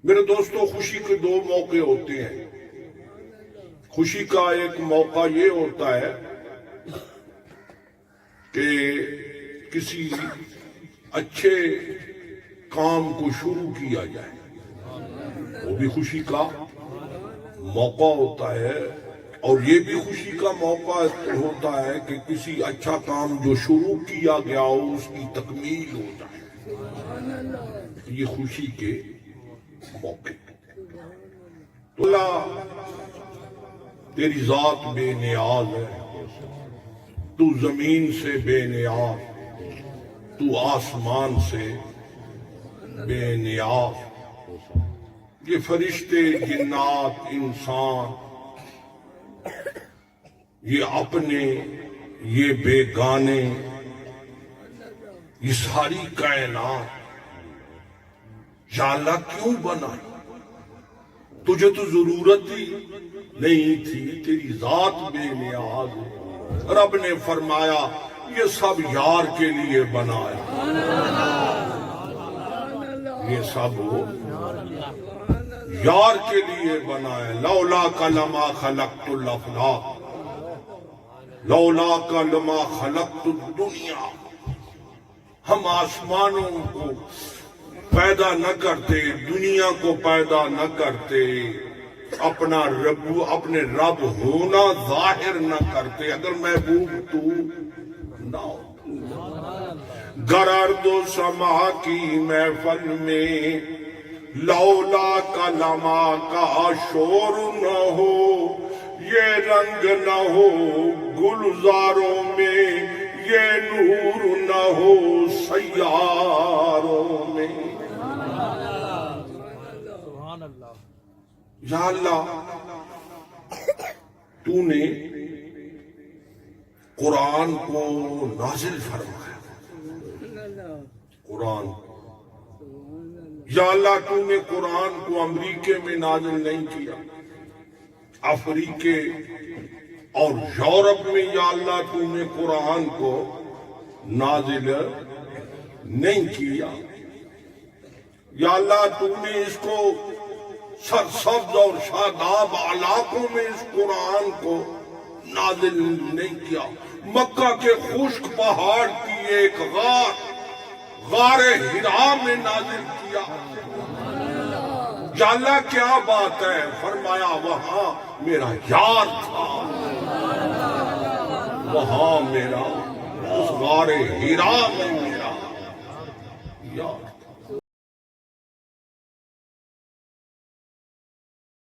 میرے دوستوں، خوشی کے دو موقع ہوتے ہیں۔ خوشی کا ایک موقع یہ ہوتا ہے کہ کسی اچھے کام کو شروع کیا جائے، وہ بھی خوشی کا موقع ہوتا ہے۔ اور یہ بھی خوشی کا موقع ہوتا ہے کہ کسی اچھا کام جو شروع کیا گیا ہو اس کی تکمیل ہو جائے۔ یہ خوشی کے موقع۔ تو اللہ تیری ذات بے نیاز ہے، تو زمین سے بے نیاز، تو آسمان سے بے نیاز۔ یہ فرشتے، جنات، انسان، یہ اپنے، یہ بیگانے، یہ ساری کائنات یا اللہ کیوں بنائی؟ تجھے تو ضرورت ہی نہیں تھی، تیری ذات بے نیاز ہے۔ رب نے فرمایا یہ سب یار کے لیے بنایا، یہ سب یار کے لیے بنایا۔ لولا کا لما خلقت الافلاق، لولا کا لما خلقت الدنیا۔ ہم آسمانوں کو پیدا نہ کرتے، دنیا کو پیدا نہ کرتے، اپنے رب ہونا ظاہر نہ کرتے اگر محبوب تو نہ ہو۔ گر ارض و سما کی محفل میں لولا کا لما کا شور نہ ہو، یہ رنگ نہ ہو گلزاروں میں، یہ نور نہ ہو سیاروں میں۔ یا اللہ، تو نے قرآن کو نازل فرمایا، قرآن۔ یا اللہ، تو نے قرآن کو امریکے میں نازل نہیں کیا، افریقے اور یورپ میں یا اللہ تو نے قرآن کو نازل نہیں کیا۔ یا اللہ، تو نے اس کو سرسبز اور شاداب علاقوں میں اس قرآن کو نازل نہیں کیا۔ مکہ کے خشک پہاڑ کی ایک غار ہرا میں نازل کیا۔ یا اللہ کیا بات ہے، فرمایا وہاں میرا یار تھا، وہاں میرا، اس غار ہرا میں میرا یار تھا۔